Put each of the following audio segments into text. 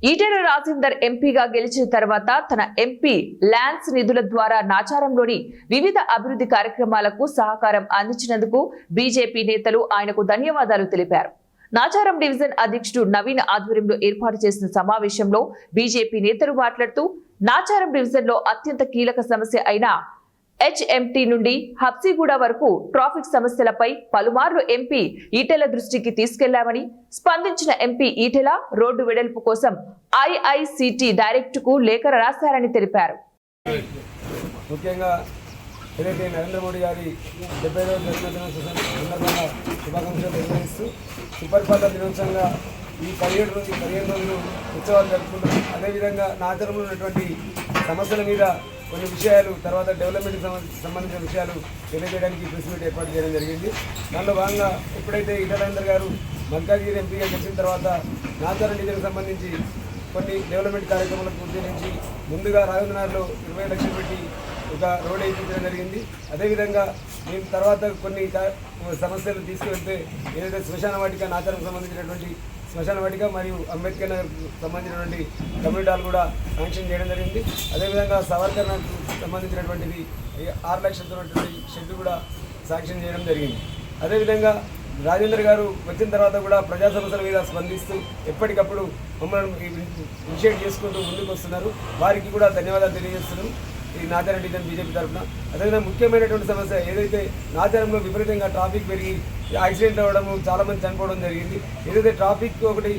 ఈటెల రాజేందర్ ఎంపీగా గెలిచిన తర్వాత తన ఎంపీ ల్యాండ్స్ నిధుల ద్వారా నాచారంలోని వివిధ అభివృద్ధి కార్యక్రమాలకు సహకారం అందించినందుకు బీజేపీ నేతలు ఆయనకు ధన్యవాదాలు తెలిపారు. నాచారం డివిజన్ అధ్యక్షుడు నవీన్ ఆధ్వర్యంలో ఏర్పాటు చేసిన సమావేశంలో బీజేపీ నేతలు మాట్లాడుతూ నాచారం డివిజన్ లో అత్యంత కీలక సమస్య అయిన హెచ్ఎంటీ నుండి హబ్సిగూడ వరకు ట్రాఫిక్ సమస్యలపై పలుమార్లు ఎంపీ ఈటెల దృష్టికి తీసుకెళ్లామని, స్పందించిన ఎంపీ ఈటెల రోడ్డు వెడల్పు కోసం ఐఐసిటి డైరెక్టర్ కు లేఖ రాశారని తెలిపారు. ముఖ్యంగా ఏదైతే నరేంద్ర మోడీ గారి 70వ జన్మదిన సందర్భంగా శుభాకాంక్షలు తెలియజేస్తూ సుపరిపాలన దినోత్సవంగా ఈ 17 రోజులు ఉత్సవాలు జరుపుకుంటున్నాం. అదేవిధంగా నాచరంలో ఉన్నటువంటి సమస్యల మీద కొన్ని విషయాలు, తర్వాత డెవలప్మెంట్కి సంబంధించిన విషయాలు తెలియజేయడానికి ప్రెస్ మీట్ ఏర్పాటు చేయడం జరిగింది. దానిలో భాగంగా ఎప్పుడైతే ఈటల గారు మల్కాజ్గిరి ఎంపీగా గెలిచిన తర్వాత నాచారం డివిజన్కి సంబంధించి కొన్ని డెవలప్మెంట్ కార్యక్రమాలకు ఉద్దేశించి ముందుగా రాజేంద్రనగర్లో 20 లక్షలు పెట్టి ఒక రోడ్ వేయించడం జరిగింది. అదేవిధంగా మేము తర్వాత కొన్ని సమస్యలు తీసుకువెళ్తే ఏదైతే శ్మశాన వాటిక, నాచారం సంబంధించినటువంటి శ్మశాన వాటిక మరియు అంబేద్కర్ నగర్ సంబంధించినటువంటి కమ్యూనిటీ హాల్ కూడా శాంక్షన్ చేయడం జరిగింది. అదేవిధంగా సవర్కర్ నగర్కు సంబంధించినటువంటిది 6 లక్షలతో షెడ్ కూడా శాంక్షన్ చేయడం జరిగింది. అదేవిధంగా రాజేందర్ గారు వచ్చిన తర్వాత కూడా ప్రజా సమస్యల మీద స్పందిస్తూ ఎప్పటికప్పుడు మమ్మల్ని ఇనిషియేట్ చేసుకుంటూ ముందుకు వస్తున్నారు. వారికి కూడా ధన్యవాదాలు తెలియజేస్తున్నాం ఈ నాచారం డివిజన్ బీజేపీ తరఫున. అదేవిధంగా ముఖ్యమైనటువంటి సమస్య ఏదైతే నాచారంలో విపరీతంగా ట్రాఫిక్ పెరిగి యాక్సిడెంట్ అవ్వడము, చాలామంది చనిపోవడం జరిగింది. ఏదైతే ట్రాఫిక్ ఒకటి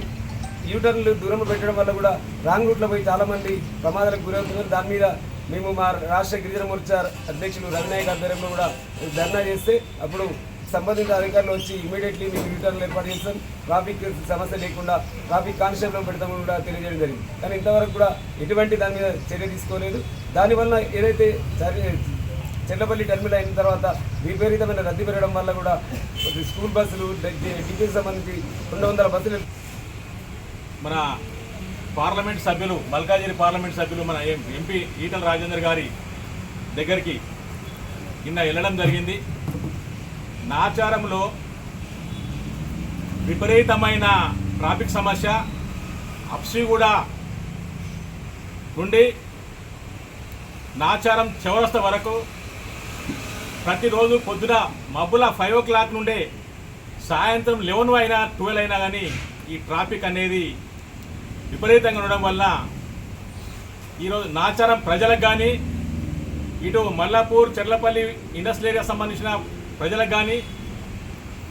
యూటర్న్లు దూరం పెట్టడం వల్ల కూడా రాంగ్ రూట్లో పోయి చాలామంది ప్రమాదాలకు గురవుతున్నారు. దాని మీద మేము మా రాష్ట్ర గిరిజన మోర్చా అధ్యక్షులు రవినాయక్ ఆధ్వర్యంలో కూడా ధర్నా చేస్తే అప్పుడు సంబంధిత అధికారులు వచ్చి ఇమీడియట్లీ మీకు యూటర్న్లు ఏర్పాటు చేస్తాం, ట్రాఫిక్ సమస్య లేకుండా ట్రాఫిక్ కానిస్టేబుల్ పెడతామని కూడా తెలియజేయడం జరిగింది. కానీ ఇంతవరకు కూడా ఎటువంటి దాని మీద చర్య తీసుకోలేదు. దానివల్ల ఏదైతే చెల్లపల్లి టర్మినల్ అయిన తర్వాత విపరీతమైన రద్దీ పెరగడం వల్ల కూడా స్కూల్ బస్సులు, డిగ్రీకి సంబంధించి 200 బస్సులు మన పార్లమెంట్ సభ్యులు, మల్కాజ్గిరి పార్లమెంట్ సభ్యులు మన ఎంపీ ఈటెల రాజేందర్ గారి దగ్గరికి నిన్న వెళ్ళడం జరిగింది. నాచారంలో విపరీతమైన ట్రాఫిక్ సమస్య హబ్సిగూడ నుండి నాచారం చౌరస్తా వరకు ప్రతిరోజు పొద్దున మబ్బుల 5 o'clock నుండే సాయంత్రం 11 అయినా 12 అయినా కానీ ఈ ట్రాఫిక్ అనేది విపరీతంగా ఉండడం వల్ల ఈరోజు నాచారం ప్రజలకు కానీ, ఇటు మల్లాపూర్, చెర్లపల్లి ఇండస్ట్రియల్ ఏరియా సంబంధించిన ప్రజలకు కానీ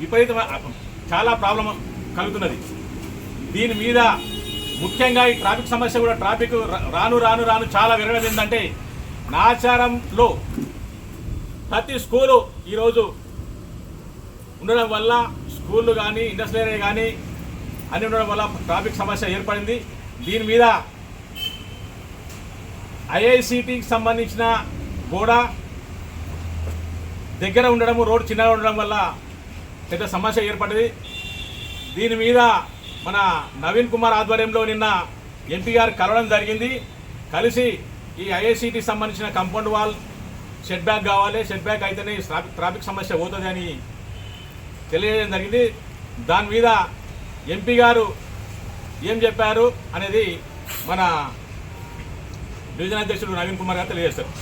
విపరీతమైన చాలా ప్రాబ్లం కలుగుతున్నది. దీని మీద ముఖ్యంగా ఈ ట్రాఫిక్ సమస్య కూడా ట్రాఫిక్ రాను రాను రాను చాలా విరగడం ఏంటంటే నాచారంలో ప్రతి స్కూలు ఈరోజు ఉండడం వల్ల, స్కూళ్ళు కానీ ఇండస్ట్రియల్ ఏరియా కానీ అన్నీ ఉండడం వల్ల ట్రాఫిక్ సమస్య ఏర్పడింది. దీని మీద ఐఐసిటికి సంబంధించిన గోడ దగ్గర ఉండడము, రోడ్డు చిన్నగా ఉండడం వల్ల పెద్ద సమస్య ఏర్పడింది. దీని మీద మన నవీన్ కుమార్ ఆధ్వర్యంలో నిన్న ఎంపీ గారు కలవడం జరిగింది. కలిసి ఈ ఐఐసిటికి సంబంధించిన కాంపౌండ్ వాల్ షెడ్ బ్యాక్ కావాలి, షెడ్ బ్యాక్ అయితేనే ట్రాఫిక్ సమస్య పోతుంది అని తెలియజేయడం జరిగింది. దాని మీద ఎంపీ గారు ఏం చెప్పారు అనేది మన డివిజన్ అధ్యక్షుడు నవీన్ కుమార్ గారు తెలియజేస్తారు.